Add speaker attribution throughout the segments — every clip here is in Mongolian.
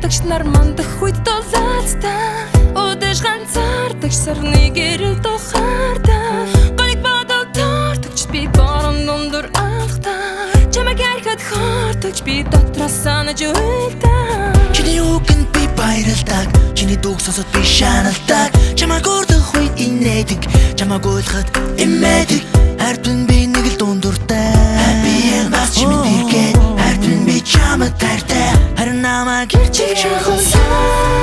Speaker 1: Дагч нар мандах үед дулаацтай Өдөж ганцаардагч сарны гэрэл тухаартай Голыг бодол тортогч би борон дундур анхтай Чамайг ярихад хортогч би дотроо санаж уйлтай
Speaker 2: Чиний үгэнд би баярлдаг Чиний дууг сонсоод би шаналдаг Чамайг урдах үед инээдэг Чамайг ойлгоход эмээдэг Хайртун би нэг л дундуртай Би энэ бас чимэд иргээд Хайртун би чамайг тайртай Харин намайг ирчиг шахалсаа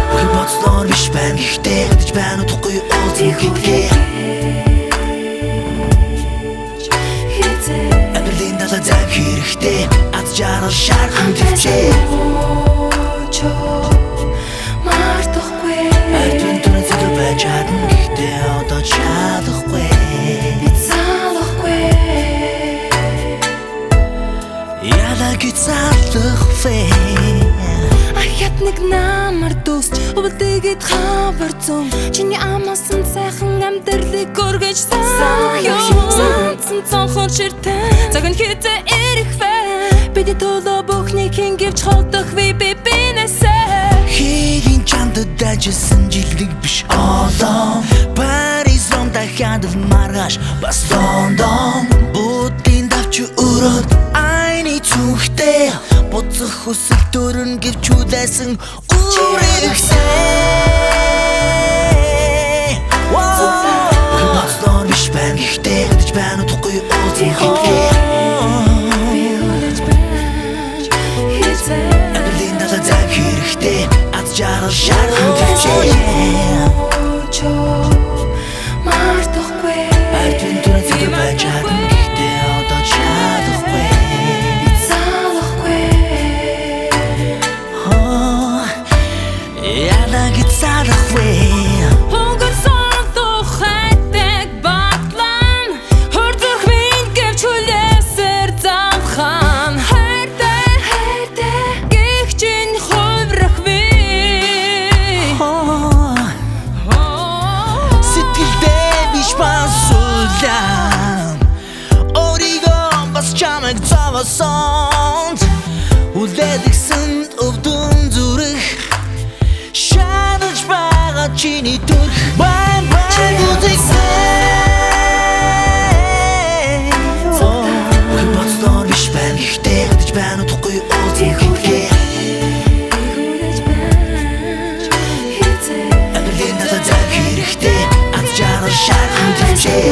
Speaker 2: Бүхэн боцлоор биш байна Гэхдээ хэдэж байна утгагүй уулзах гэдгээ Амьдралын далаа заг хэрэгтэй Аз жаргал шархан төвчээ
Speaker 1: Мартахгүй
Speaker 2: Хайртун түрэн зэдэр байж чадна Гэхдээ одоо чадахгүй Яадаг залахгүй
Speaker 1: Ахят нэг намар дүүсч Өвөлдөгээд хабар зүүн Чиний амасан сайхан амьдралыг өргөж Сансан цонхон ширтэн Цаг нь хитэ ирэх вэ Бидний төлөө бүхнийг хингивч холдох вэ би бинэсэ
Speaker 2: Хийгийн чамдад ажилласан жилиг биш олон Парис дахиад л маргааш бас Лондон Будын давч өрөөд айны цүнхтэй Буцах хүсэл төрөн гэвч хүлээсэн үрэгсэй Бүхэн боцлоор биш байна Гэхдээ хэдэж байна утгагүй уулзах гэдгээ Амьдралын далаа заг хэрэгтэй Аз жаргал шархан төвчээ Хайртун түрэн зэдэр байж чадна Гэхдээ одоо чадахгүй Яадаг залахгүй
Speaker 1: Хөнгөр сондох хайдаг батлан Хөрдөх минь гэвч хүлээсэр замхан Хайртай гихчин хуврах вэ
Speaker 2: Сэтгэлдээ биш бансуулам Оригоо бас чамайг цавасан Үлээдэгсэнд өвдөн зүрх Шанаж байгаа чиний төрх Байн үзэгсэй Бүхэн боцлоор биш байна Гэхдээ хэдэж байна утгагүй уулзах гэдгээ Амьдралын далаа заг хэрэгтэй Аз жаргал шархан төвчээ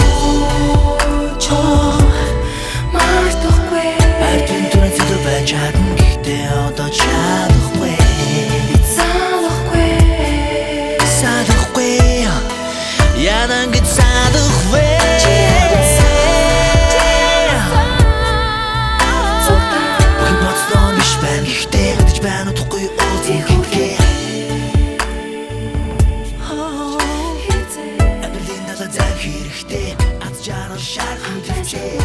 Speaker 2: Хайртун түрэн зэдэр байж чадна Гэхдээ одоо чадахгүй Салахгүй Яадаг залахгүй Бүхэн боцлоор биш байна Гэхдээ хэдэж байна утгагүй уулзах гэдгээ Амьдралын далаа заг хэрэгтэй Аз жаргал шархан төвчээ